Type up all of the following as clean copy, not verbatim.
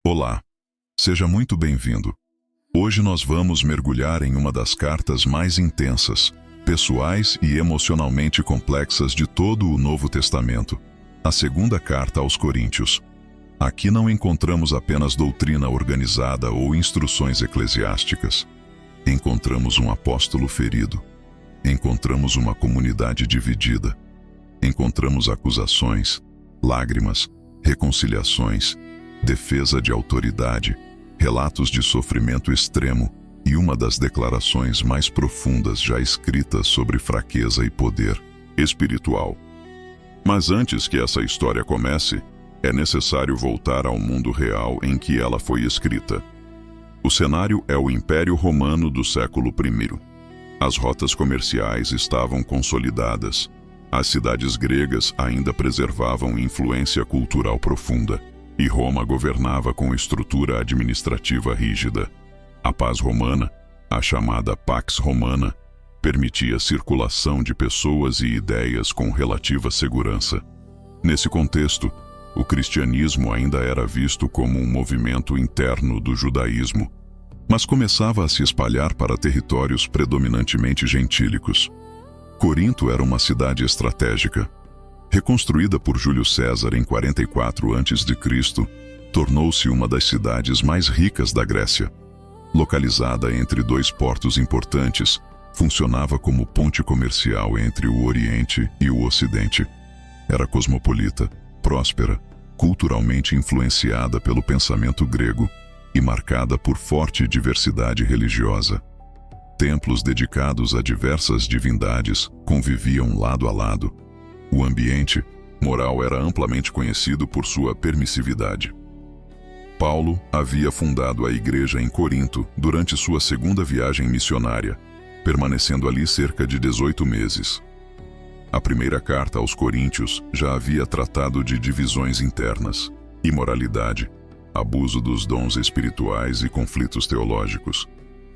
Olá, seja muito bem-vindo. Hoje nós vamos mergulhar em uma das cartas mais intensas, pessoais e emocionalmente complexas de todo o Novo Testamento, a segunda carta aos Coríntios. Aqui não encontramos apenas doutrina organizada ou instruções eclesiásticas. Encontramos um apóstolo ferido. Encontramos uma comunidade dividida. Encontramos acusações, lágrimas, reconciliações, defesa de autoridade, relatos de sofrimento extremo e uma das declarações mais profundas já escritas sobre fraqueza e poder espiritual. Mas antes que essa história comece, é necessário voltar ao mundo real em que ela foi escrita. O cenário é o Império Romano do século I. As rotas comerciais estavam consolidadas. As cidades gregas ainda preservavam influência cultural profunda, e Roma governava com estrutura administrativa rígida. A paz romana, a chamada Pax Romana, permitia a circulação de pessoas e ideias com relativa segurança. Nesse contexto, o cristianismo ainda era visto como um movimento interno do judaísmo, mas começava a se espalhar para territórios predominantemente gentílicos. Corinto era uma cidade estratégica. Reconstruída por Júlio César em 44 a.C., tornou-se uma das cidades mais ricas da Grécia. Localizada entre dois portos importantes, funcionava como ponte comercial entre o Oriente e o Ocidente. Era cosmopolita, próspera, culturalmente influenciada pelo pensamento grego e marcada por forte diversidade religiosa. Templos dedicados a diversas divindades conviviam lado a lado. O ambiente moral era amplamente conhecido por sua permissividade. Paulo havia fundado a igreja em Corinto durante sua segunda viagem missionária, permanecendo ali cerca de 18 meses. A primeira carta aos Coríntios já havia tratado de divisões internas, imoralidade, abuso dos dons espirituais e conflitos teológicos.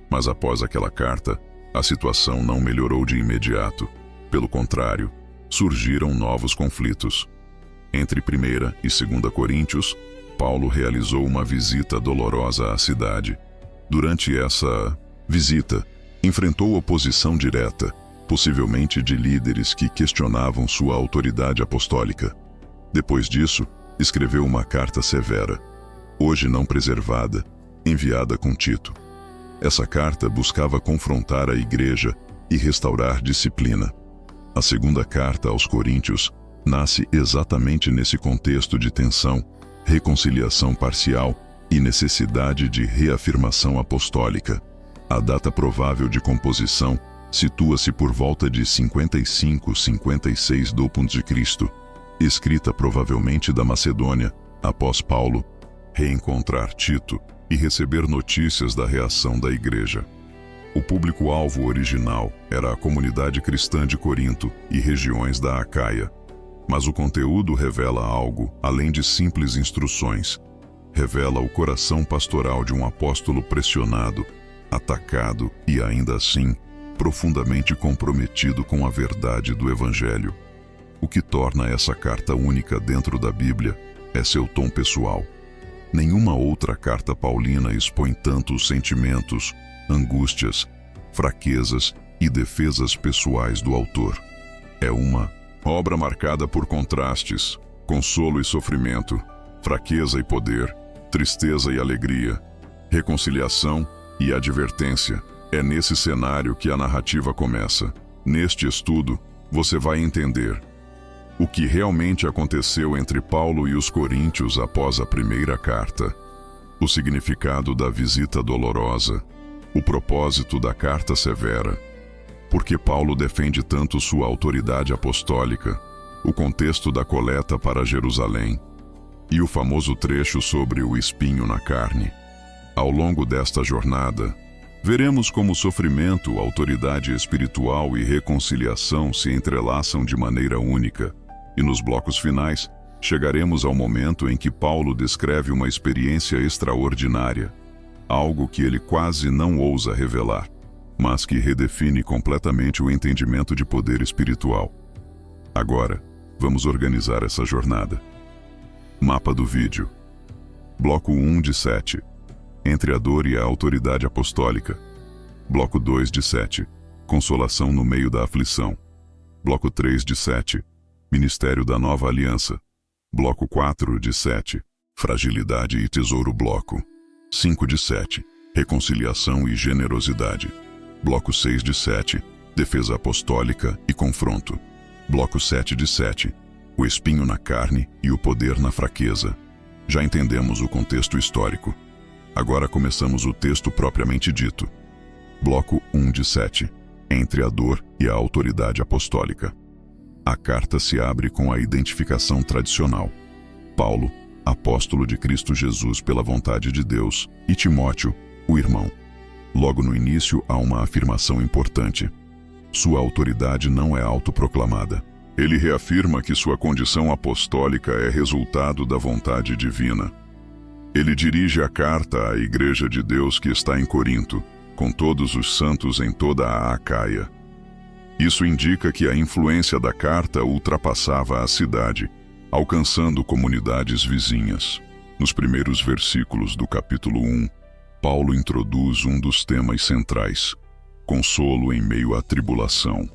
Mas após aquela carta, a situação não melhorou de imediato. Pelo contrário, surgiram novos conflitos. Entre 1ª e 2ª Coríntios, Paulo realizou uma visita dolorosa à cidade. Durante essa visita, enfrentou oposição direta, possivelmente de líderes que questionavam sua autoridade apostólica. Depois disso, escreveu uma carta severa, hoje não preservada, enviada com Tito. Essa carta buscava confrontar a igreja e restaurar disciplina. A segunda carta aos Coríntios nasce exatamente nesse contexto de tensão, reconciliação parcial e necessidade de reafirmação apostólica. A data provável de composição situa-se por volta de 55-56 d.C., escrita provavelmente da Macedônia, após Paulo reencontrar Tito e receber notícias da reação da igreja. O público-alvo original era a comunidade cristã de Corinto e regiões da Acaia. Mas o conteúdo revela algo além de simples instruções. Revela o coração pastoral de um apóstolo pressionado, atacado e, ainda assim, profundamente comprometido com a verdade do Evangelho. O que torna essa carta única dentro da Bíblia é seu tom pessoal. Nenhuma outra carta paulina expõe tantos sentimentos, angústias, fraquezas e defesas pessoais do autor. É uma obra marcada por contrastes, consolo e sofrimento, fraqueza e poder, tristeza e alegria, reconciliação e advertência. É nesse cenário que a narrativa começa. Neste estudo, você vai entender o que realmente aconteceu entre Paulo e os coríntios após a primeira carta, o significado da visita dolorosa, o propósito da carta severa, porque Paulo defende tanto sua autoridade apostólica, o contexto da coleta para Jerusalém e o famoso trecho sobre o espinho na carne. Ao longo desta jornada, veremos como sofrimento, autoridade espiritual e reconciliação se entrelaçam de maneira única, e nos blocos finais, chegaremos ao momento em que Paulo descreve uma experiência extraordinária, algo que ele quase não ousa revelar, mas que redefine completamente o entendimento de poder espiritual. Agora, vamos organizar essa jornada. Mapa do vídeo. Bloco 1 de 7. Entre a dor e a autoridade apostólica. Bloco 2 de 7. Consolação no meio da aflição. Bloco 3 de 7. Ministério da Nova Aliança. Bloco 4 de 7. Fragilidade e tesouro. Bloco 5 de 7. Reconciliação e generosidade. Bloco 6 de 7. Defesa apostólica e confronto. Bloco 7 de 7. O espinho na carne e o poder na fraqueza. Já entendemos o contexto histórico. Agora começamos o texto propriamente dito. Bloco 1 de 7. Entre a dor e a autoridade apostólica. A carta se abre com a identificação tradicional. Paulo, apóstolo de Cristo Jesus pela vontade de Deus, e Timóteo, o irmão. Logo no início há uma afirmação importante. Sua autoridade não é autoproclamada. Ele reafirma que sua condição apostólica é resultado da vontade divina. Ele dirige a carta à Igreja de Deus que está em Corinto, com todos os santos em toda a Acaia. Isso indica que a influência da carta ultrapassava a cidade, alcançando comunidades vizinhas. Nos primeiros versículos do capítulo 1, Paulo introduz um dos temas centrais: consolo em meio à tribulação.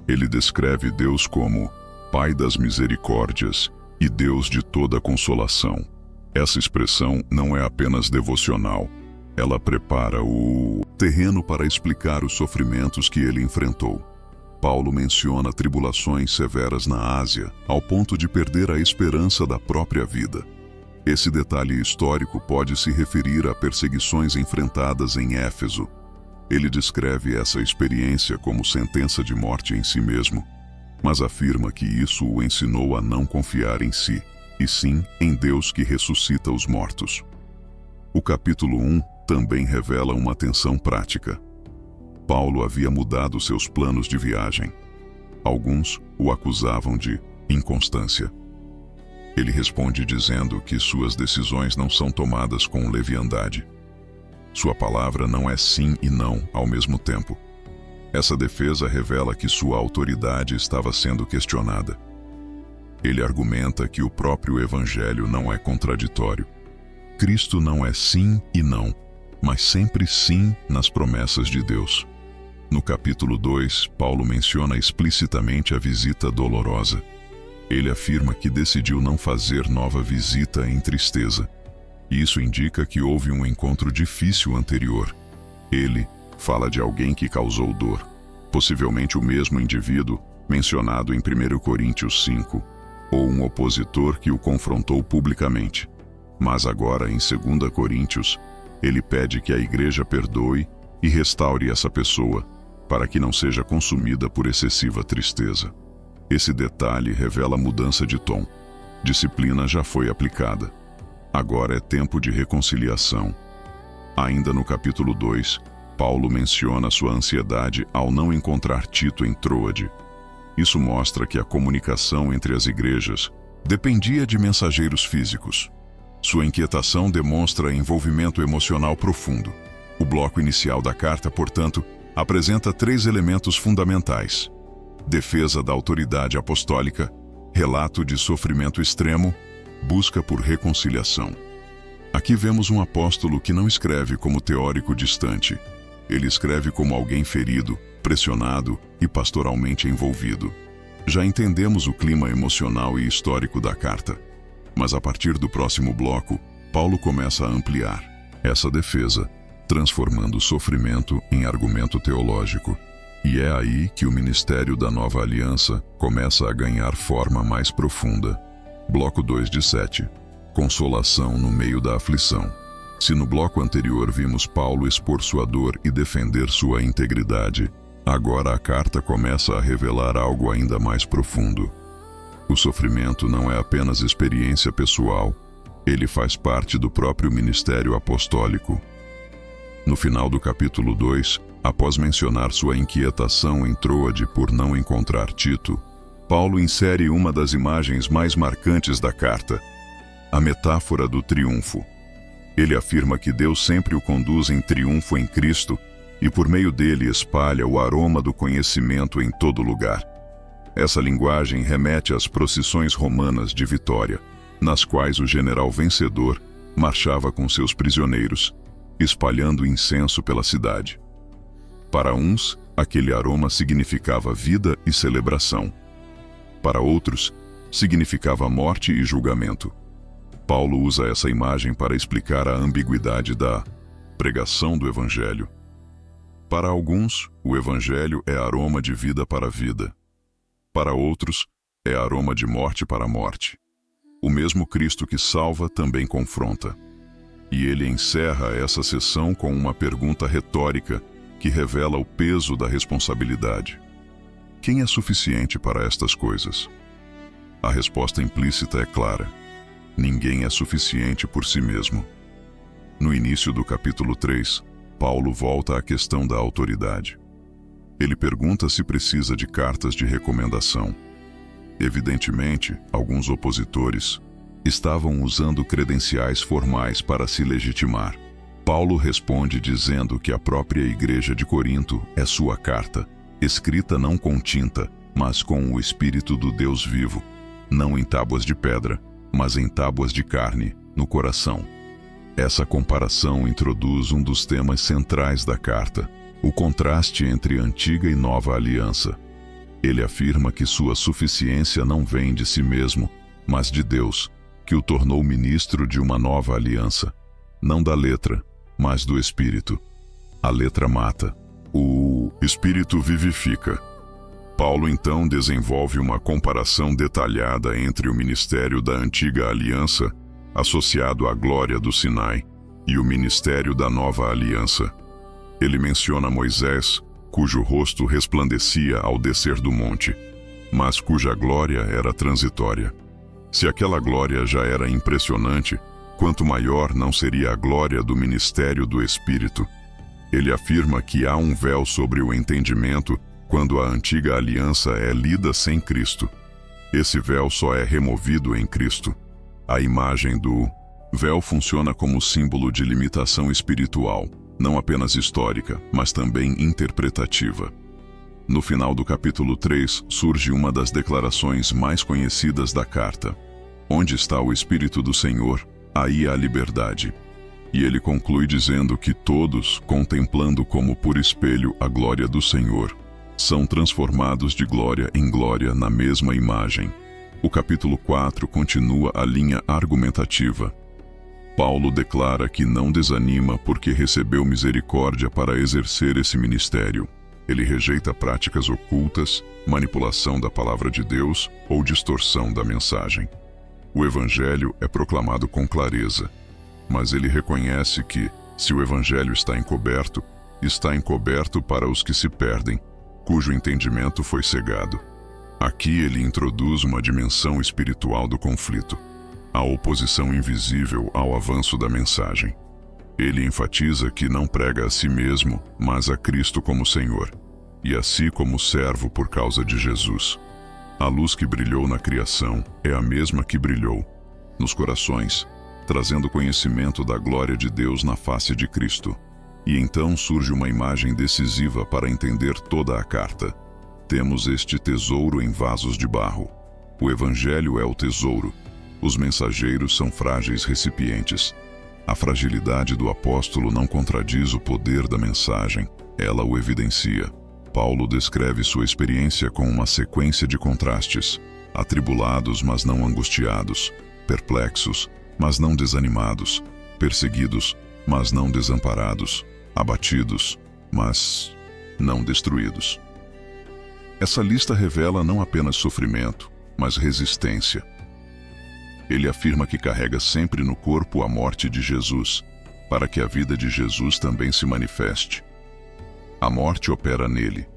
Ele descreve Deus como Pai das misericórdias e Deus de toda consolação. Essa expressão não é apenas devocional. Ela prepara o terreno para explicar os sofrimentos que ele enfrentou. Paulo menciona tribulações severas na Ásia, ao ponto de perder a esperança da própria vida. Esse detalhe histórico pode se referir a perseguições enfrentadas em Éfeso. Ele descreve essa experiência como sentença de morte em si mesmo, mas afirma que isso o ensinou a não confiar em si, e sim em Deus que ressuscita os mortos. O capítulo 1 também revela uma tensão prática. Paulo havia mudado seus planos de viagem. Alguns o acusavam de inconstância. Ele responde dizendo que suas decisões não são tomadas com leviandade. Sua palavra não é sim e não ao mesmo tempo. Essa defesa revela que sua autoridade estava sendo questionada. Ele argumenta que o próprio Evangelho não é contraditório. Cristo não é sim e não, mas sempre sim nas promessas de Deus. No capítulo 2, Paulo menciona explicitamente a visita dolorosa. Ele afirma que decidiu não fazer nova visita em tristeza. Isso indica que houve um encontro difícil anterior. Ele fala de alguém que causou dor, possivelmente o mesmo indivíduo mencionado em 1 Coríntios 5, ou um opositor que o confrontou publicamente. Mas agora, em 2 Coríntios, ele pede que a igreja perdoe e restaure essa pessoa, para que não seja consumida por excessiva tristeza. Esse detalhe revela mudança de tom. Disciplina já foi aplicada. Agora é tempo de reconciliação. Ainda no capítulo 2, Paulo menciona sua ansiedade ao não encontrar Tito em Troade. Isso mostra que a comunicação entre as igrejas dependia de mensageiros físicos. Sua inquietação demonstra envolvimento emocional profundo. O bloco inicial da carta, portanto, apresenta 3 elementos fundamentais: defesa da autoridade apostólica, relato de sofrimento extremo, busca por reconciliação. Aqui vemos um apóstolo que não escreve como teórico distante. Ele escreve como alguém ferido, pressionado e pastoralmente envolvido. Já entendemos o clima emocional e histórico da carta. Mas a partir do próximo bloco, Paulo começa a ampliar essa defesa, transformando o sofrimento em argumento teológico. E é aí que o ministério da Nova Aliança começa a ganhar forma mais profunda. Bloco 2 de 7. Consolação no meio da aflição. Se no bloco anterior vimos Paulo expor sua dor e defender sua integridade, agora a carta começa a revelar algo ainda mais profundo. O sofrimento não é apenas experiência pessoal, ele faz parte do próprio ministério apostólico. No final do capítulo 2, após mencionar sua inquietação em Troade por não encontrar Tito, Paulo insere uma das imagens mais marcantes da carta, a metáfora do triunfo. Ele afirma que Deus sempre o conduz em triunfo em Cristo e por meio dele espalha o aroma do conhecimento em todo lugar. Essa linguagem remete às procissões romanas de vitória, nas quais o general vencedor marchava com seus prisioneiros, espalhando incenso pela cidade. Para uns, aquele aroma significava vida e celebração. Para outros, significava morte e julgamento. Paulo usa essa imagem para explicar a ambiguidade da pregação do Evangelho. Para alguns, o Evangelho é aroma de vida para vida. Para outros, é aroma de morte para morte. O mesmo Cristo que salva também confronta. E ele encerra essa sessão com uma pergunta retórica que revela o peso da responsabilidade. Quem é suficiente para estas coisas? A resposta implícita é clara. Ninguém é suficiente por si mesmo. No início do capítulo 3, Paulo volta à questão da autoridade. Ele pergunta se precisa de cartas de recomendação. Evidentemente, alguns opositores estavam usando credenciais formais para se legitimar. Paulo responde dizendo que a própria igreja de Corinto é sua carta, escrita não com tinta, mas com o Espírito do Deus vivo, não em tábuas de pedra, mas em tábuas de carne, no coração. Essa comparação introduz um dos temas centrais da carta, o contraste entre antiga e nova aliança. Ele afirma que sua suficiência não vem de si mesmo, mas de Deus, que o tornou ministro de uma nova aliança, não da letra, mas do Espírito. A letra mata, o Espírito vivifica. Paulo então desenvolve uma comparação detalhada entre o ministério da antiga aliança, associado à glória do Sinai, e o ministério da nova aliança. Ele menciona Moisés, cujo rosto resplandecia ao descer do monte, mas cuja glória era transitória. Se aquela glória já era impressionante, quanto maior não seria a glória do ministério do Espírito. Ele afirma que há um véu sobre o entendimento quando a antiga aliança é lida sem Cristo. Esse véu só é removido em Cristo. A imagem do véu funciona como símbolo de limitação espiritual, não apenas histórica, mas também interpretativa. No final do capítulo 3 surge uma das declarações mais conhecidas da carta. Onde está o Espírito do Senhor, aí há liberdade. E ele conclui dizendo que todos, contemplando como por espelho a glória do Senhor, são transformados de glória em glória na mesma imagem. O capítulo 4 continua a linha argumentativa. Paulo declara que não desanima porque recebeu misericórdia para exercer esse ministério. Ele rejeita práticas ocultas, manipulação da palavra de Deus ou distorção da mensagem. O Evangelho é proclamado com clareza, mas ele reconhece que, se o Evangelho está encoberto para os que se perdem, cujo entendimento foi cegado. Aqui ele introduz uma dimensão espiritual do conflito, a oposição invisível ao avanço da mensagem. Ele enfatiza que não prega a si mesmo, mas a Cristo como Senhor, e a si como servo por causa de Jesus. A luz que brilhou na criação é a mesma que brilhou nos corações, trazendo conhecimento da glória de Deus na face de Cristo. E então surge uma imagem decisiva para entender toda a carta. Temos este tesouro em vasos de barro. O Evangelho é o tesouro. Os mensageiros são frágeis recipientes. A fragilidade do apóstolo não contradiz o poder da mensagem, ela o evidencia. Paulo descreve sua experiência com uma sequência de contrastes: atribulados, mas não angustiados; perplexos, mas não desanimados; perseguidos, mas não desamparados; abatidos, mas não destruídos. Essa lista revela não apenas sofrimento, mas resistência. Ele afirma que carrega sempre no corpo a morte de Jesus, para que a vida de Jesus também se manifeste. A morte opera nele,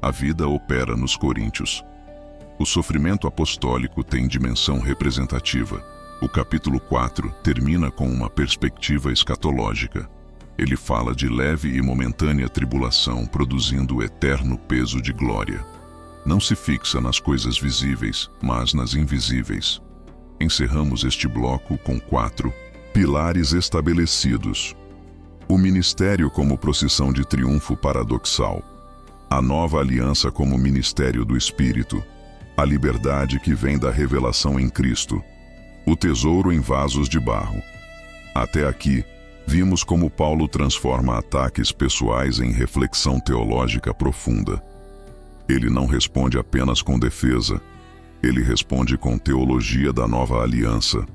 a vida opera nos coríntios. O sofrimento apostólico tem dimensão representativa. O capítulo 4 termina com uma perspectiva escatológica. Ele fala de leve e momentânea tribulação produzindo o eterno peso de glória. Não se fixa nas coisas visíveis, mas nas invisíveis. Encerramos este bloco com 4 pilares estabelecidos. O ministério como procissão de triunfo paradoxal. A nova aliança como ministério do Espírito. A liberdade que vem da revelação em Cristo. O tesouro em vasos de barro. Até aqui, vimos como Paulo transforma ataques pessoais em reflexão teológica profunda. Ele não responde apenas com defesa, ele responde com teologia da nova aliança.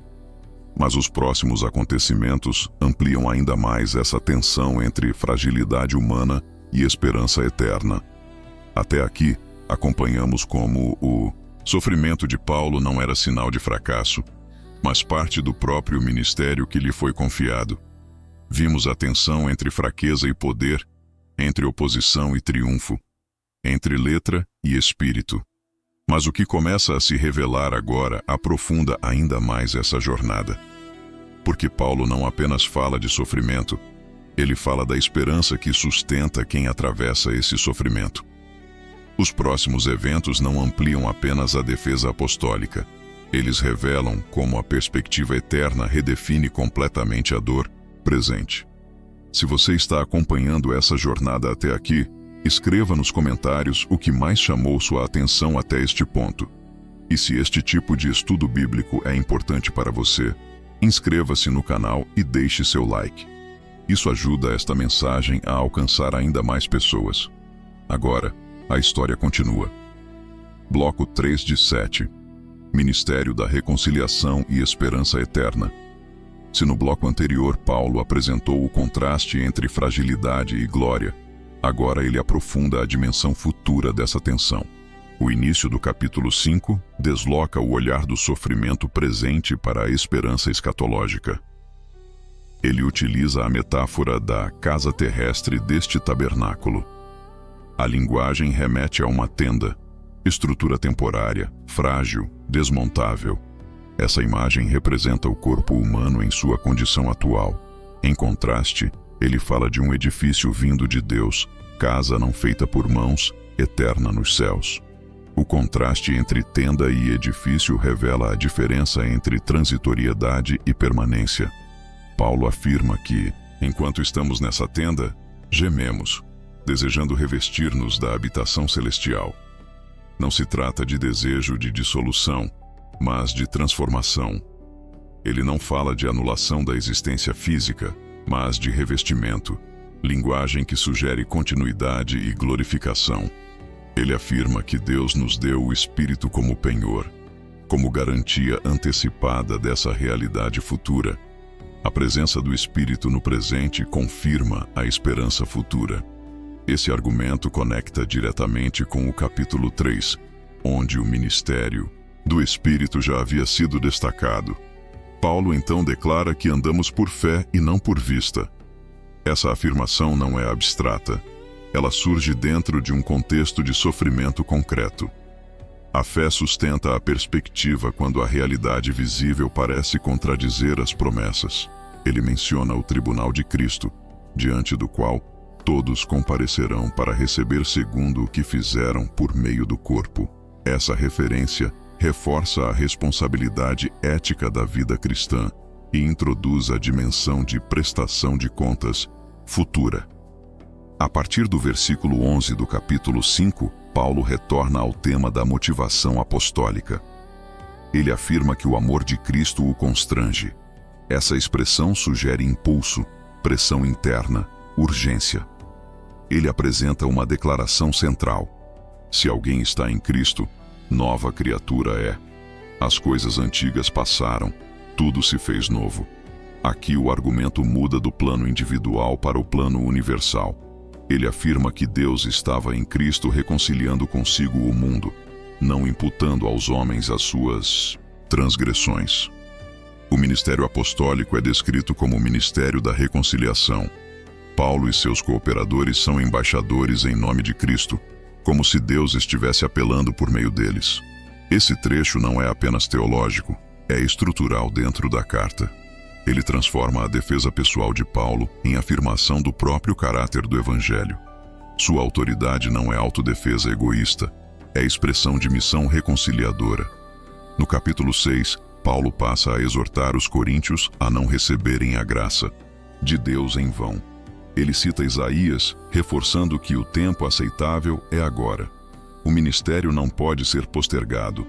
Mas os próximos acontecimentos ampliam ainda mais essa tensão entre fragilidade humana e esperança eterna. Até aqui, acompanhamos como o sofrimento de Paulo não era sinal de fracasso, mas parte do próprio ministério que lhe foi confiado. Vimos a tensão entre fraqueza e poder, entre oposição e triunfo, entre letra e espírito. Mas o que começa a se revelar agora aprofunda ainda mais essa jornada. Porque Paulo não apenas fala de sofrimento, ele fala da esperança que sustenta quem atravessa esse sofrimento. Os próximos eventos não ampliam apenas a defesa apostólica. Eles revelam como a perspectiva eterna redefine completamente a dor presente. Se você está acompanhando essa jornada até aqui, escreva nos comentários o que mais chamou sua atenção até este ponto. E se este tipo de estudo bíblico é importante para você, inscreva-se no canal e deixe seu like. Isso ajuda esta mensagem a alcançar ainda mais pessoas. Agora, a história continua. Bloco 3 de 7. Ministério da Reconciliação e Esperança Eterna. Se no bloco anterior Paulo apresentou o contraste entre fragilidade e glória, agora ele aprofunda a dimensão futura dessa tensão. O início do capítulo 5 desloca o olhar do sofrimento presente para a esperança escatológica. Ele utiliza a metáfora da casa terrestre deste tabernáculo. A linguagem remete a uma tenda, estrutura temporária, frágil, desmontável. Essa imagem representa o corpo humano em sua condição atual. Em contraste, ele fala de um edifício vindo de Deus, casa não feita por mãos, eterna nos céus. O contraste entre tenda e edifício revela a diferença entre transitoriedade e permanência. Paulo afirma que, enquanto estamos nessa tenda, gememos, desejando revestir-nos da habitação celestial. Não se trata de desejo de dissolução, mas de transformação. Ele não fala de anulação da existência física, mas de revestimento, linguagem que sugere continuidade e glorificação. Ele afirma que Deus nos deu o Espírito como penhor, como garantia antecipada dessa realidade futura. A presença do Espírito no presente confirma a esperança futura. Esse argumento conecta diretamente com o capítulo 3, onde o ministério do Espírito já havia sido destacado. Paulo então declara que andamos por fé e não por vista. Essa afirmação não é abstrata. Ela surge dentro de um contexto de sofrimento concreto. A fé sustenta a perspectiva quando a realidade visível parece contradizer as promessas. Ele menciona o tribunal de Cristo, diante do qual todos comparecerão para receber segundo o que fizeram por meio do corpo. Essa referência reforça a responsabilidade ética da vida cristã e introduz a dimensão de prestação de contas futura. A partir do versículo 11 do capítulo 5, Paulo retorna ao tema da motivação apostólica. Ele afirma que o amor de Cristo o constrange. Essa expressão sugere impulso, pressão interna, urgência. Ele apresenta uma declaração central. Se alguém está em Cristo, nova criatura é. As coisas antigas passaram, tudo se fez novo. Aqui o argumento muda do plano individual para o plano universal. Ele afirma que Deus estava em Cristo reconciliando consigo o mundo, não imputando aos homens as suas transgressões. O ministério apostólico é descrito como o ministério da reconciliação. Paulo e seus cooperadores são embaixadores em nome de Cristo, como se Deus estivesse apelando por meio deles. Esse trecho não é apenas teológico, é estrutural dentro da carta. Ele transforma a defesa pessoal de Paulo em afirmação do próprio caráter do Evangelho. Sua autoridade não é autodefesa egoísta, é expressão de missão reconciliadora. No capítulo 6, Paulo passa a exortar os coríntios a não receberem a graça de Deus em vão. Ele cita Isaías, reforçando que o tempo aceitável é agora. O ministério não pode ser postergado.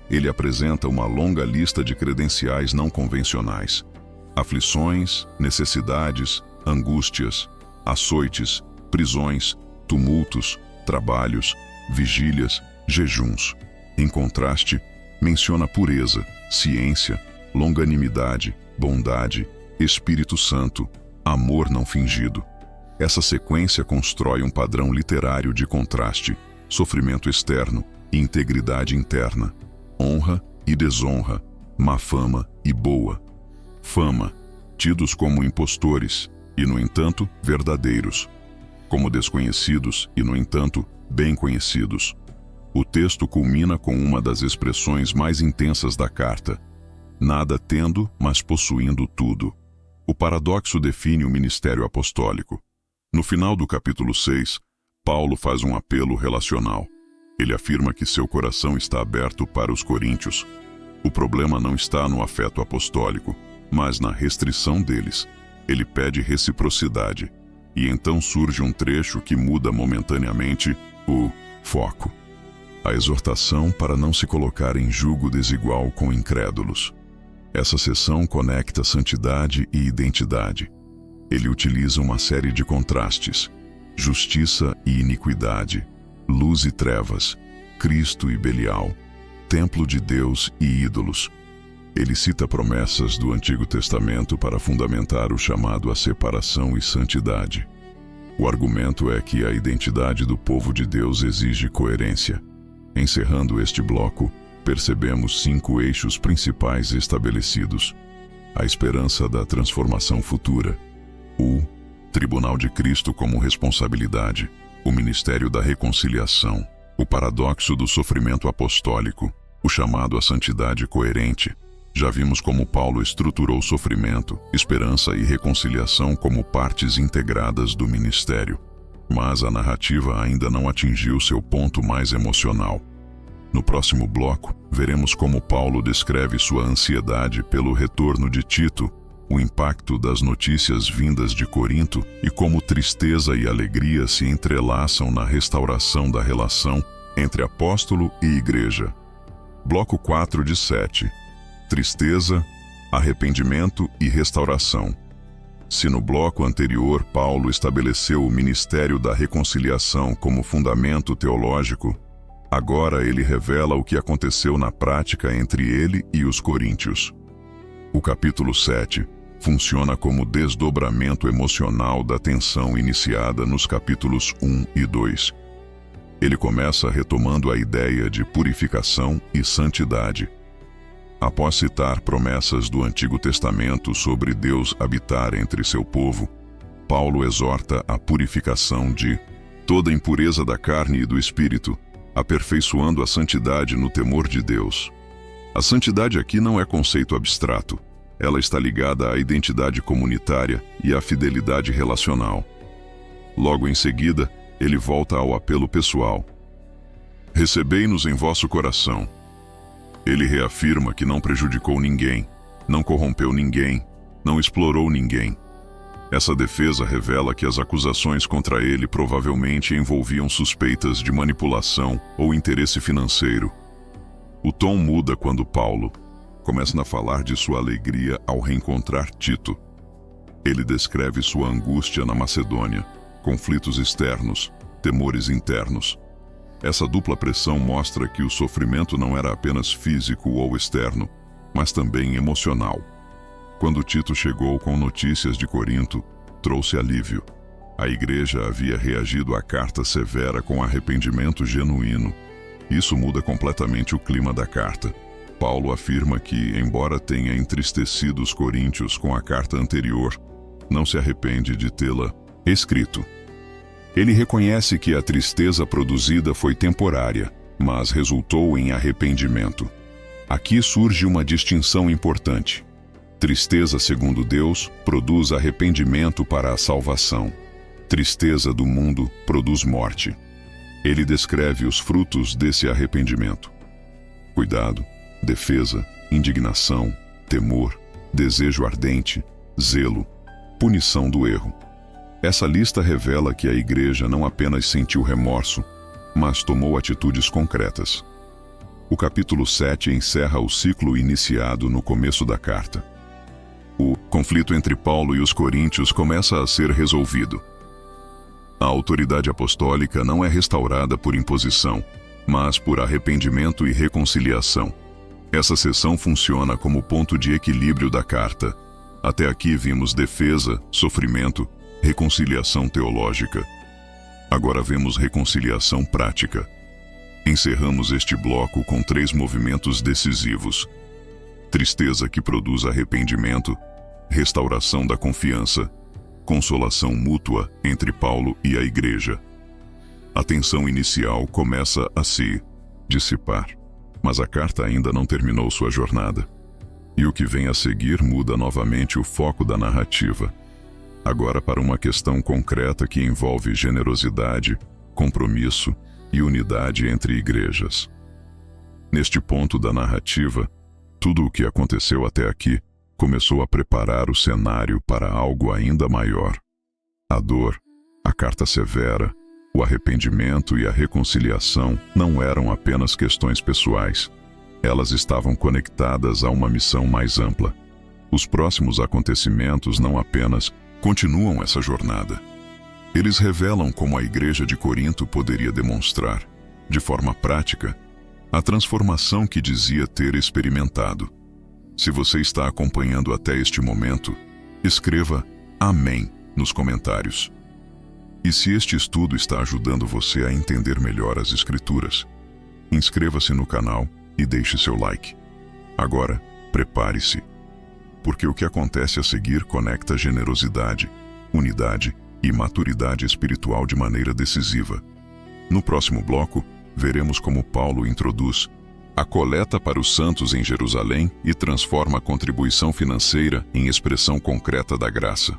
Ele apresenta uma longa lista de credenciais não convencionais. aflições, necessidades, angústias, açoites, prisões, tumultos, trabalhos, vigílias, jejuns. Em contraste, menciona pureza, ciência, longanimidade, bondade, Espírito Santo, amor não fingido. Essa sequência constrói um padrão literário de contraste, sofrimento externo e integridade interna, honra e desonra, má fama e boa. Fama, tidos como impostores e, no entanto, verdadeiros, como desconhecidos e, no entanto, bem conhecidos. O texto culmina com uma das expressões mais intensas da carta: nada tendo, mas possuindo tudo. O paradoxo define o ministério apostólico. No final do capítulo 6, Paulo faz um apelo relacional. Ele afirma que seu coração está aberto para os coríntios. O problema não está no afeto apostólico, mas na restrição deles. Ele pede reciprocidade. E então surge um trecho que muda momentaneamente o foco. A exortação para não se colocar em julgo desigual com incrédulos. Essa seção conecta santidade e identidade. Ele utiliza uma série de contrastes: justiça e iniquidade, luz e trevas, Cristo e Belial, templo de Deus e ídolos. Ele cita promessas do Antigo Testamento para fundamentar o chamado à separação e santidade. O argumento é que a identidade do povo de Deus exige coerência. Encerrando este bloco, percebemos 5 eixos principais estabelecidos: a esperança da transformação futura, o tribunal de Cristo como responsabilidade, o ministério da reconciliação, o paradoxo do sofrimento apostólico, o chamado à santidade coerente. Já vimos como Paulo estruturou sofrimento, esperança e reconciliação como partes integradas do ministério. Mas a narrativa ainda não atingiu seu ponto mais emocional. No próximo bloco, veremos como Paulo descreve sua ansiedade pelo retorno de Tito, o impacto das notícias vindas de Corinto e como tristeza e alegria se entrelaçam na restauração da relação entre apóstolo e igreja. Bloco 4 de 7. Tristeza, arrependimento e restauração. Se no bloco anterior Paulo estabeleceu o ministério da reconciliação como fundamento teológico, agora ele revela o que aconteceu na prática entre ele e os coríntios. O capítulo 7 funciona como desdobramento emocional da tensão iniciada nos capítulos 1 e 2. Ele começa retomando a ideia de purificação e santidade. Após citar promessas do Antigo Testamento sobre Deus habitar entre seu povo, Paulo exorta a purificação de toda impureza da carne e do espírito, aperfeiçoando a santidade no temor de Deus. A santidade aqui não é conceito abstrato. Ela está ligada à identidade comunitária e à fidelidade relacional. Logo em seguida, ele volta ao apelo pessoal. Recebei-nos em vosso coração. Ele reafirma que não prejudicou ninguém, não corrompeu ninguém, não explorou ninguém. Essa defesa revela que as acusações contra ele provavelmente envolviam suspeitas de manipulação ou interesse financeiro. O tom muda quando Paulo começa a falar de sua alegria ao reencontrar Tito. Ele descreve sua angústia na Macedônia, conflitos externos, temores internos. Essa dupla pressão mostra que o sofrimento não era apenas físico ou externo, mas também emocional. Quando Tito chegou com notícias de Corinto, trouxe alívio. A igreja havia reagido à carta severa com arrependimento genuíno. Isso muda completamente o clima da carta. Paulo afirma que, embora tenha entristecido os coríntios com a carta anterior, não se arrepende de tê-la escrito. Ele reconhece que a tristeza produzida foi temporária, mas resultou em arrependimento. Aqui surge uma distinção importante. Tristeza, segundo Deus, produz arrependimento para a salvação. Tristeza do mundo produz morte. Ele descreve os frutos desse arrependimento: cuidado, defesa, indignação, temor, desejo ardente, zelo, punição do erro. Essa lista revela que a igreja não apenas sentiu remorso, mas tomou atitudes concretas. O capítulo 7 encerra o ciclo iniciado no começo da carta. O conflito entre Paulo e os coríntios começa a ser resolvido. A autoridade apostólica não é restaurada por imposição, mas por arrependimento e reconciliação. Essa seção funciona como ponto de equilíbrio da carta. Até aqui vimos defesa, sofrimento, reconciliação teológica. Agora vemos reconciliação prática. Encerramos este bloco com 3 movimentos decisivos: tristeza que produz arrependimento, restauração da confiança, consolação mútua entre Paulo e a igreja. A tensão inicial começa a se dissipar, mas a carta ainda não terminou sua jornada. E o que vem a seguir muda novamente o foco da narrativa. Agora para uma questão concreta que envolve generosidade, compromisso e unidade entre igrejas. Neste ponto da narrativa, tudo o que aconteceu até aqui começou a preparar o cenário para algo ainda maior. A dor, a carta severa, o arrependimento e a reconciliação não eram apenas questões pessoais. Elas estavam conectadas a uma missão mais ampla. Os próximos acontecimentos não apenas continuam essa jornada. Eles revelam como a igreja de Corinto poderia demonstrar, de forma prática, a transformação que dizia ter experimentado. Se você está acompanhando até este momento, escreva Amém nos comentários. E se este estudo está ajudando você a entender melhor as Escrituras, inscreva-se no canal e deixe seu like. Agora, prepare-se, porque o que acontece a seguir conecta generosidade, unidade e maturidade espiritual de maneira decisiva. No próximo bloco, veremos como Paulo introduz a coleta para os santos em Jerusalém e transforma a contribuição financeira em expressão concreta da graça.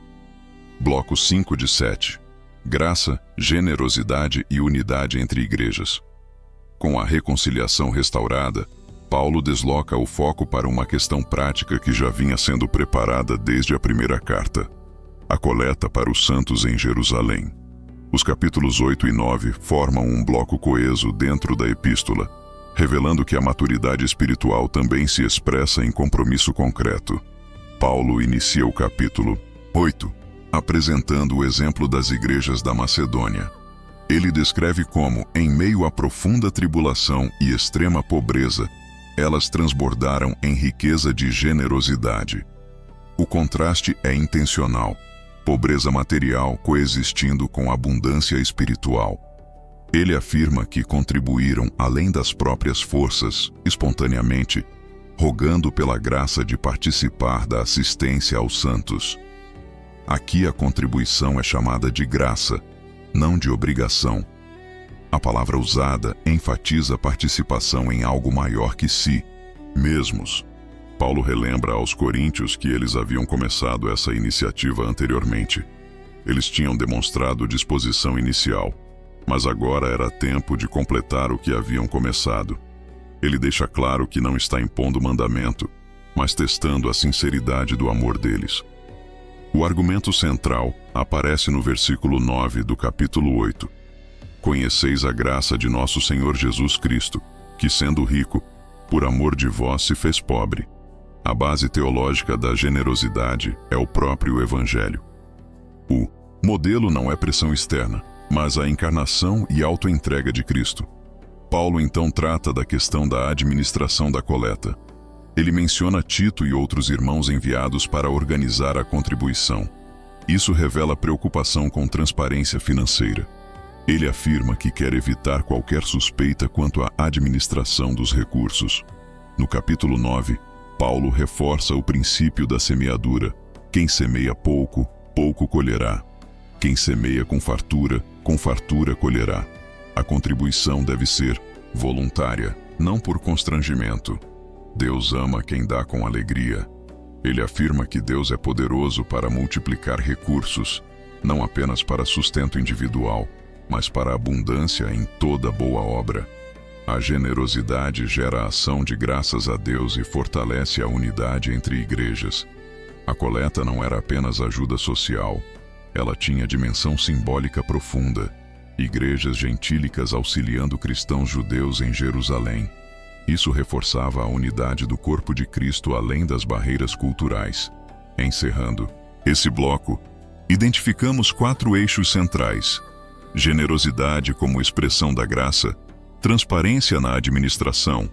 Bloco 5 de 7. Graça, generosidade e unidade entre igrejas. Com a reconciliação restaurada, Paulo desloca o foco para uma questão prática que já vinha sendo preparada desde a primeira carta: a coleta para os santos em Jerusalém. Os capítulos 8 e 9 formam um bloco coeso dentro da epístola, revelando que a maturidade espiritual também se expressa em compromisso concreto. Paulo inicia o capítulo 8, apresentando o exemplo das igrejas da Macedônia. Ele descreve como, em meio à profunda tribulação e extrema pobreza, elas transbordaram em riqueza de generosidade. O contraste é intencional: pobreza material coexistindo com abundância espiritual. Ele afirma que contribuíram além das próprias forças, espontaneamente, rogando pela graça de participar da assistência aos santos. Aqui a contribuição é chamada de graça, não de obrigação. A palavra usada enfatiza a participação em algo maior que si mesmos. Paulo relembra aos coríntios que eles haviam começado essa iniciativa anteriormente. Eles tinham demonstrado disposição inicial, mas agora era tempo de completar o que haviam começado. Ele deixa claro que não está impondo mandamento, mas testando a sinceridade do amor deles. O argumento central aparece no versículo 9 do capítulo 8. Conheceis a graça de nosso Senhor Jesus Cristo, que sendo rico, por amor de vós se fez pobre. A base teológica da generosidade é o próprio Evangelho. O modelo não é pressão externa, mas a encarnação e autoentrega de Cristo. Paulo então trata da questão da administração da coleta. Ele menciona Tito e outros irmãos enviados para organizar a contribuição. Isso revela preocupação com transparência financeira. Ele afirma que quer evitar qualquer suspeita quanto à administração dos recursos. No capítulo 9, Paulo reforça o princípio da semeadura. Quem semeia pouco, pouco colherá. Quem semeia com fartura colherá. A contribuição deve ser voluntária, não por constrangimento. Deus ama quem dá com alegria. Ele afirma que Deus é poderoso para multiplicar recursos, não apenas para sustento individual, mas para abundância em toda boa obra. A generosidade gera a ação de graças a Deus e fortalece a unidade entre igrejas. A coleta não era apenas ajuda social, ela tinha dimensão simbólica profunda. Igrejas gentílicas auxiliando cristãos judeus em Jerusalém. Isso reforçava a unidade do corpo de Cristo além das barreiras culturais. Encerrando esse bloco, identificamos 4 eixos centrais: generosidade como expressão da graça, transparência na administração,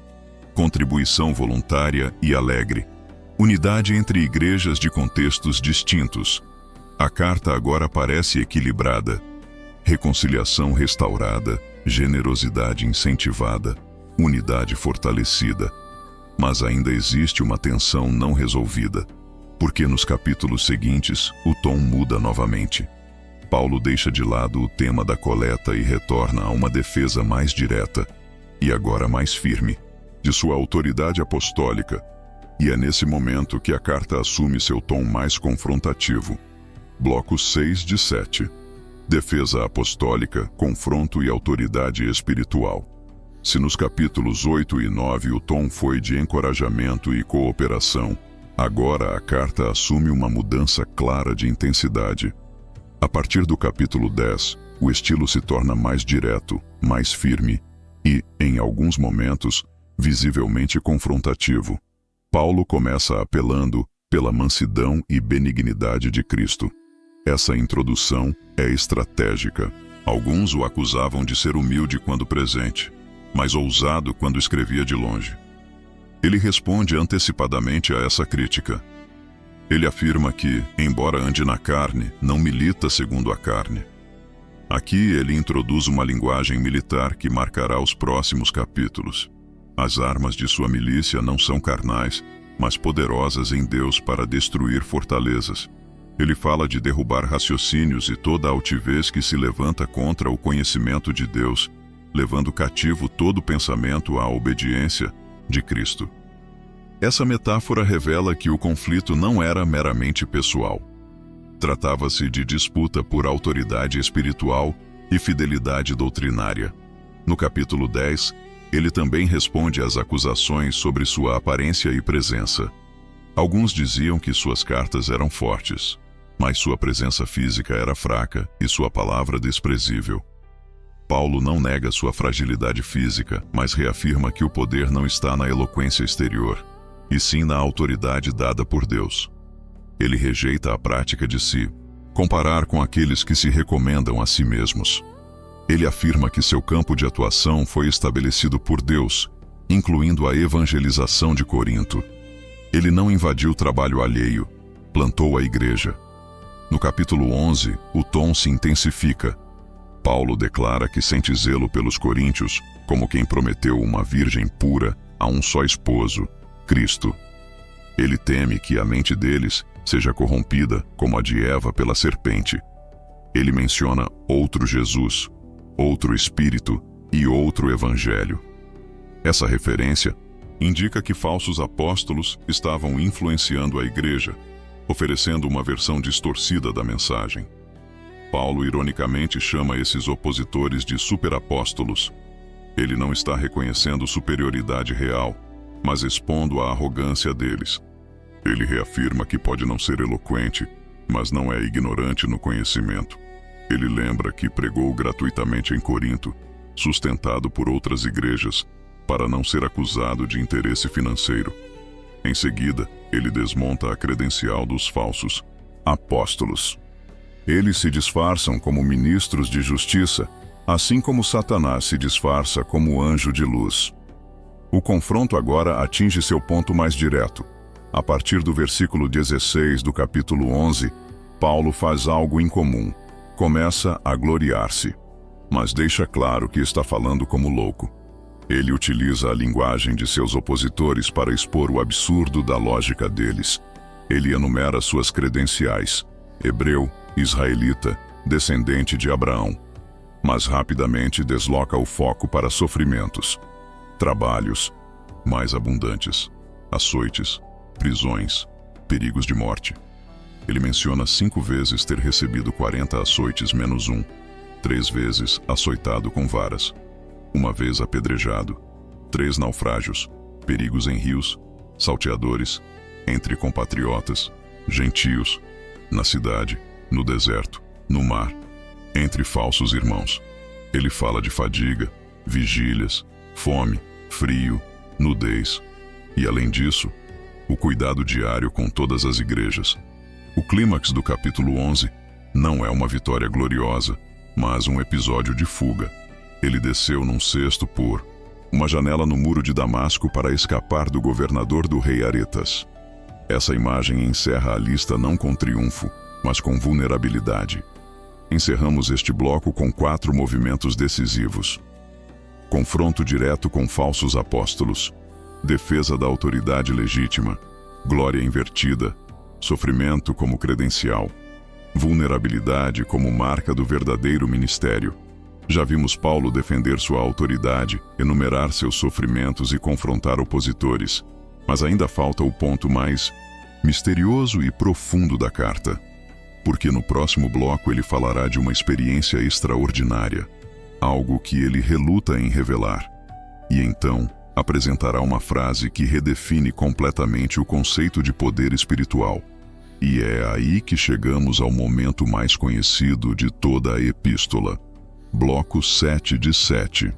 contribuição voluntária e alegre, unidade entre igrejas de contextos distintos. A carta agora parece equilibrada: reconciliação restaurada, generosidade incentivada, unidade fortalecida. Mas ainda existe uma tensão não resolvida, porque nos capítulos seguintes o tom muda novamente. Paulo deixa de lado o tema da coleta e retorna a uma defesa mais direta, e agora mais firme, de sua autoridade apostólica. E é nesse momento que a carta assume seu tom mais confrontativo. Bloco 6 de 7. Defesa apostólica, confronto e autoridade espiritual. Se nos capítulos 8 e 9 o tom foi de encorajamento e cooperação, agora a carta assume uma mudança clara de intensidade. A partir do capítulo 10, o estilo se torna mais direto, mais firme e, em alguns momentos, visivelmente confrontativo. Paulo começa apelando pela mansidão e benignidade de Cristo. Essa introdução é estratégica. Alguns o acusavam de ser humilde quando presente, mas ousado quando escrevia de longe. Ele responde antecipadamente a essa crítica. Ele afirma que, embora ande na carne, não milita segundo a carne. Aqui ele introduz uma linguagem militar que marcará os próximos capítulos. As armas de sua milícia não são carnais, mas poderosas em Deus para destruir fortalezas. Ele fala de derrubar raciocínios e toda a altivez que se levanta contra o conhecimento de Deus, levando cativo todo pensamento à obediência de Cristo. Essa metáfora revela que o conflito não era meramente pessoal. Tratava-se de disputa por autoridade espiritual e fidelidade doutrinária. No capítulo 10, ele também responde às acusações sobre sua aparência e presença. Alguns diziam que suas cartas eram fortes, mas sua presença física era fraca e sua palavra desprezível. Paulo não nega sua fragilidade física, mas reafirma que o poder não está na eloquência exterior, e sim na autoridade dada por Deus. Ele rejeita a prática de se comparar com aqueles que se recomendam a si mesmos. Ele afirma que seu campo de atuação foi estabelecido por Deus, incluindo a evangelização de Corinto. Ele não invadiu o trabalho alheio, plantou a igreja. No capítulo 11, o tom se intensifica. Paulo declara que sente zelo pelos coríntios, como quem prometeu uma virgem pura a um só esposo, Cristo. Ele teme que a mente deles seja corrompida como a de Eva pela serpente. Ele menciona outro Jesus, outro Espírito e outro Evangelho. Essa referência indica que falsos apóstolos estavam influenciando a igreja, oferecendo uma versão distorcida da mensagem. Paulo ironicamente chama esses opositores de superapóstolos. Ele não está reconhecendo superioridade real, mas expondo a arrogância deles. Ele reafirma que pode não ser eloquente, mas não é ignorante no conhecimento. Ele lembra que pregou gratuitamente em Corinto, sustentado por outras igrejas, para não ser acusado de interesse financeiro. Em seguida, ele desmonta a credencial dos falsos apóstolos. Eles se disfarçam como ministros de justiça, assim como Satanás se disfarça como anjo de luz. O confronto agora atinge seu ponto mais direto. A partir do versículo 16 do capítulo 11, Paulo faz algo incomum. Começa a gloriar-se, mas deixa claro que está falando como louco. Ele utiliza a linguagem de seus opositores para expor o absurdo da lógica deles. Ele enumera suas credenciais: hebreu, israelita, descendente de Abraão. Mas rapidamente desloca o foco para sofrimentos, trabalhos mais abundantes, açoites, prisões, perigos de morte. Ele menciona 5 vezes ter recebido 40 açoites menos 1, 3 vezes açoitado com varas, 1 vez apedrejado, 3 naufrágios, perigos em rios, salteadores, entre compatriotas, gentios, na cidade, no deserto, no mar, entre falsos irmãos. Ele fala de fadiga, vigílias, fome, frio, nudez e, além disso, o cuidado diário com todas as igrejas, O clímax do capítulo 11 não é uma vitória gloriosa, mas um episódio de fuga. Ele desceu num cesto por uma janela no muro de Damasco para escapar do governador do rei Aretas. Essa imagem encerra a lista não com triunfo, mas com vulnerabilidade. Encerramos este bloco com 4 movimentos decisivos: confronto direto com falsos apóstolos, defesa da autoridade legítima, glória invertida, sofrimento como credencial, vulnerabilidade como marca do verdadeiro ministério. Já vimos Paulo defender sua autoridade, enumerar seus sofrimentos e confrontar opositores, mas ainda falta o ponto mais misterioso e profundo da carta, porque no próximo bloco ele falará de uma experiência extraordinária, algo que ele reluta em revelar, e então apresentará uma frase que redefine completamente o conceito de poder espiritual. E é aí que chegamos ao momento mais conhecido de toda a epístola. Bloco 7 de 7.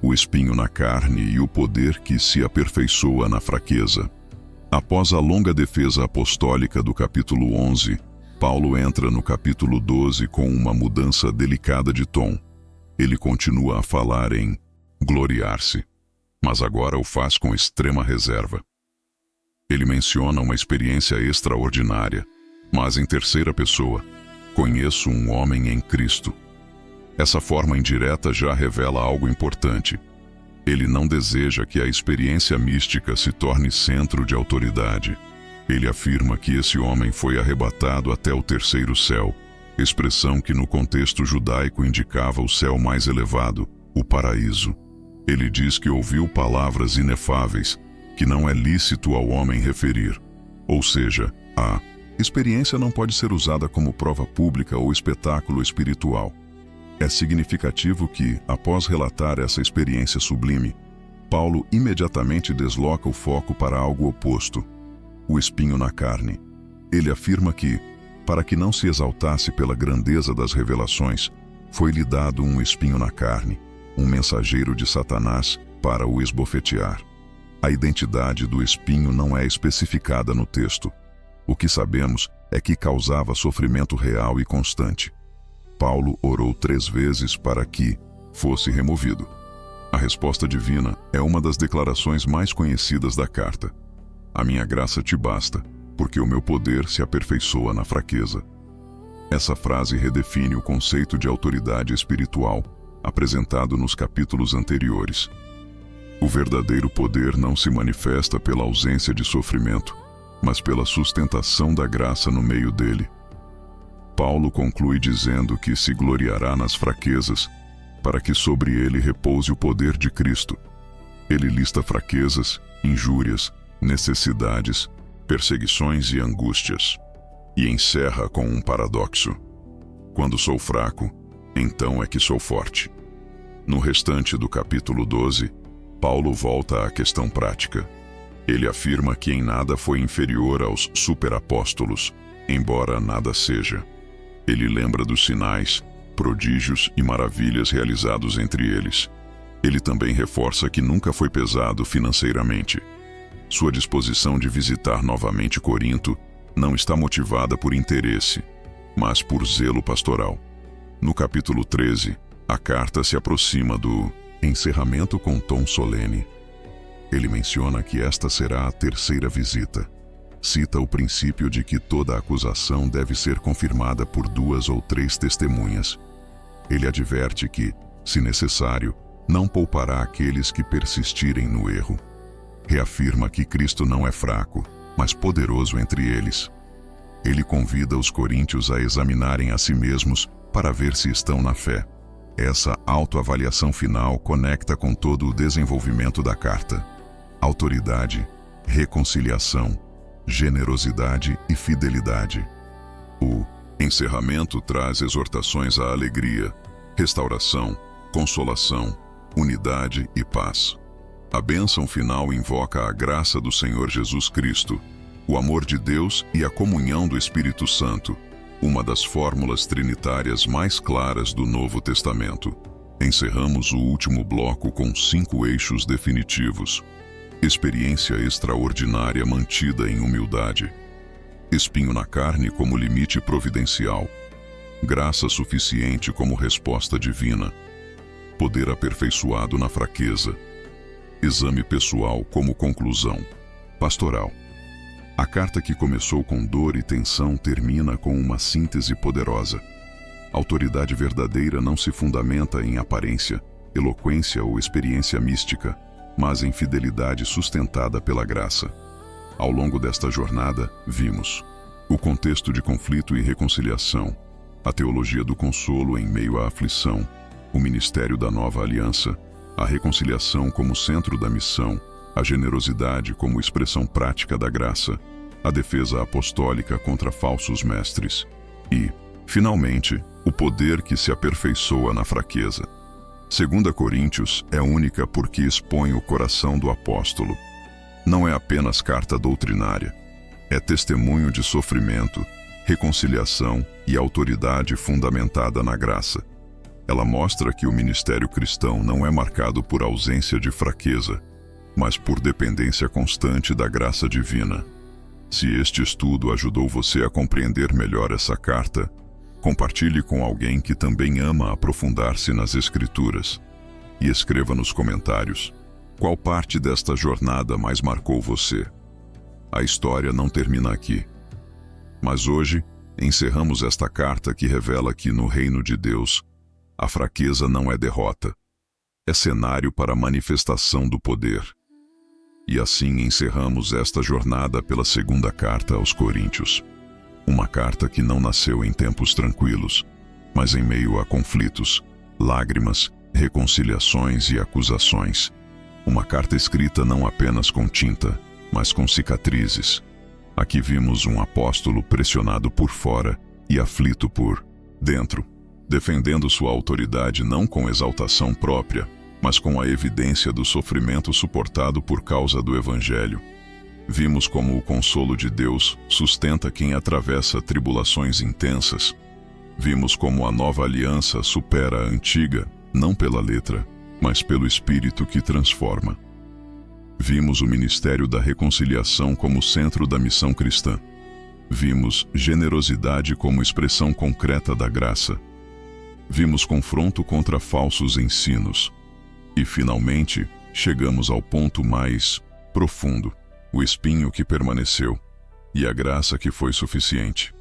O espinho na carne e o poder que se aperfeiçoa na fraqueza. Após a longa defesa apostólica do capítulo 11, Paulo entra no capítulo 12 com uma mudança delicada de tom. Ele continua a falar em gloriar-se, mas agora o faz com extrema reserva. Ele menciona uma experiência extraordinária, mas em terceira pessoa: conheço um homem em Cristo. Essa forma indireta já revela algo importante. Ele não deseja que a experiência mística se torne centro de autoridade. Ele afirma que esse homem foi arrebatado até o terceiro céu, expressão que no contexto judaico indicava o céu mais elevado, o paraíso. Ele diz que ouviu palavras inefáveis, que não é lícito ao homem referir. Ou seja, a experiência não pode ser usada como prova pública ou espetáculo espiritual. É significativo que, após relatar essa experiência sublime, Paulo imediatamente desloca o foco para algo oposto: o espinho na carne. Ele afirma que, para que não se exaltasse pela grandeza das revelações, foi-lhe dado um espinho na carne, um mensageiro de Satanás para o esbofetear. A identidade do espinho não é especificada no texto. O que sabemos é que causava sofrimento real e constante. Paulo orou 3 vezes para que fosse removido. A resposta divina é uma das declarações mais conhecidas da carta. A minha graça te basta, porque o meu poder se aperfeiçoa na fraqueza. Essa frase redefine o conceito de autoridade espiritual apresentado nos capítulos anteriores. O verdadeiro poder não se manifesta pela ausência de sofrimento, mas pela sustentação da graça no meio dele. Paulo conclui dizendo que se gloriará nas fraquezas, para que sobre ele repouse o poder de Cristo. Ele lista fraquezas, injúrias, necessidades, perseguições e angústias, e encerra com um paradoxo: quando sou fraco, então é que sou forte. No restante do capítulo 12, Paulo volta à questão prática. Ele afirma que em nada foi inferior aos superapóstolos, embora nada seja. Ele lembra dos sinais, prodígios e maravilhas realizados entre eles. Ele também reforça que nunca foi pesado financeiramente. Sua disposição de visitar novamente Corinto não está motivada por interesse, mas por zelo pastoral. No capítulo 13, a carta se aproxima do encerramento com tom solene. Ele menciona que esta será a 3ª visita. Cita o princípio de que toda acusação deve ser confirmada por 2 ou 3 testemunhas. Ele adverte que, se necessário, não poupará aqueles que persistirem no erro. Reafirma que Cristo não é fraco, mas poderoso entre eles. Ele convida os coríntios a examinarem a si mesmos para ver se estão na fé. Essa autoavaliação final conecta com todo o desenvolvimento da carta. Autoridade, reconciliação, generosidade e fidelidade. O encerramento traz exortações à alegria, restauração, consolação, unidade e paz. A bênção final invoca a graça do Senhor Jesus Cristo, o amor de Deus e a comunhão do Espírito Santo, uma das fórmulas trinitárias mais claras do Novo Testamento. Encerramos o último bloco com 5 eixos definitivos. Experiência extraordinária mantida em humildade. Espinho na carne como limite providencial. Graça suficiente como resposta divina. Poder aperfeiçoado na fraqueza. Exame pessoal como conclusão. Pastoral. A carta que começou com dor e tensão termina com uma síntese poderosa. Autoridade verdadeira não se fundamenta em aparência, eloquência ou experiência mística, mas em fidelidade sustentada pela graça. Ao longo desta jornada, vimos o contexto de conflito e reconciliação, a teologia do consolo em meio à aflição, o ministério da nova aliança, a reconciliação como centro da missão, a generosidade como expressão prática da graça, a defesa apostólica contra falsos mestres e, finalmente, o poder que se aperfeiçoa na fraqueza. 2 Coríntios é única porque expõe o coração do apóstolo. Não é apenas carta doutrinária, é testemunho de sofrimento, reconciliação e autoridade fundamentada na graça. Ela mostra que o ministério cristão não é marcado por ausência de fraqueza, mas por dependência constante da graça divina. Se este estudo ajudou você a compreender melhor essa carta, compartilhe com alguém que também ama aprofundar-se nas Escrituras. E escreva nos comentários qual parte desta jornada mais marcou você. A história não termina aqui. Mas hoje, encerramos esta carta que revela que no reino de Deus, a fraqueza não é derrota, é cenário para a manifestação do poder. E assim encerramos esta jornada pela segunda carta aos Coríntios. Uma carta que não nasceu em tempos tranquilos, mas em meio a conflitos, lágrimas, reconciliações e acusações. Uma carta escrita não apenas com tinta, mas com cicatrizes. Aqui vimos um apóstolo pressionado por fora e aflito por dentro, defendendo sua autoridade não com exaltação própria, mas com a evidência do sofrimento suportado por causa do Evangelho. Vimos como o consolo de Deus sustenta quem atravessa tribulações intensas. Vimos como a nova aliança supera a antiga, não pela letra, mas pelo Espírito que transforma. Vimos o ministério da reconciliação como centro da missão cristã. Vimos generosidade como expressão concreta da graça. Vimos confronto contra falsos ensinos. E, finalmente, chegamos ao ponto mais profundo, o espinho que permaneceu, e a graça que foi suficiente.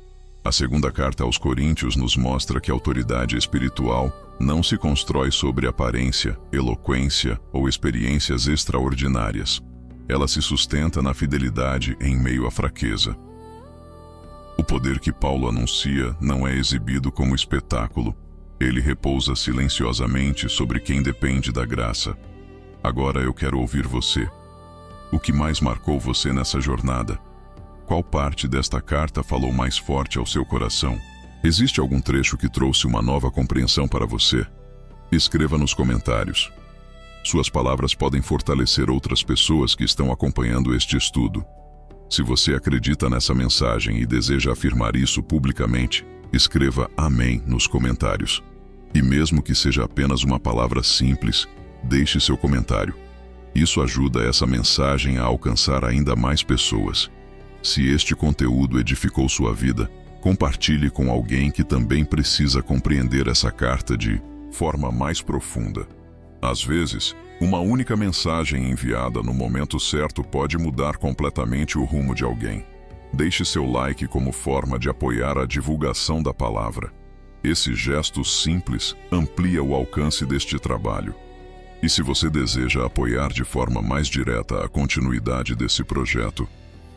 A segunda carta aos Coríntios nos mostra que a autoridade espiritual não se constrói sobre aparência, eloquência ou experiências extraordinárias. Ela se sustenta na fidelidade em meio à fraqueza. O poder que Paulo anuncia não é exibido como espetáculo. Ele repousa silenciosamente sobre quem depende da graça. Agora eu quero ouvir você. O que mais marcou você nessa jornada? Qual parte desta carta falou mais forte ao seu coração? Existe algum trecho que trouxe uma nova compreensão para você? Escreva nos comentários. Suas palavras podem fortalecer outras pessoas que estão acompanhando este estudo. Se você acredita nessa mensagem e deseja afirmar isso publicamente, escreva Amém nos comentários. E mesmo que seja apenas uma palavra simples, deixe seu comentário. Isso ajuda essa mensagem a alcançar ainda mais pessoas. Se este conteúdo edificou sua vida, compartilhe com alguém que também precisa compreender essa carta de forma mais profunda. Às vezes, uma única mensagem enviada no momento certo pode mudar completamente o rumo de alguém. Deixe seu like como forma de apoiar a divulgação da palavra. Esse gesto simples amplia o alcance deste trabalho. E se você deseja apoiar de forma mais direta a continuidade desse projeto,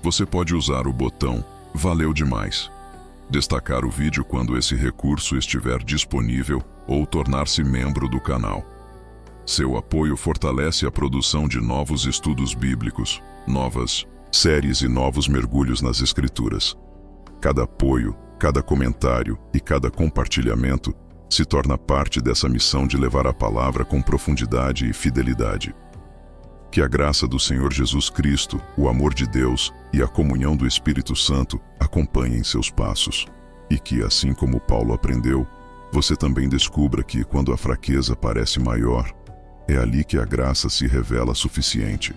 você pode usar o botão Valeu demais, destacar o vídeo quando esse recurso estiver disponível ou tornar-se membro do canal. Seu apoio fortalece a produção de novos estudos bíblicos, novas séries e novos mergulhos nas Escrituras. Cada apoio, cada comentário e cada compartilhamento se torna parte dessa missão de levar a palavra com profundidade e fidelidade. Que a graça do Senhor Jesus Cristo, o amor de Deus e a comunhão do Espírito Santo acompanhem seus passos. E que, assim como Paulo aprendeu, você também descubra que, quando a fraqueza parece maior, é ali que a graça se revela suficiente.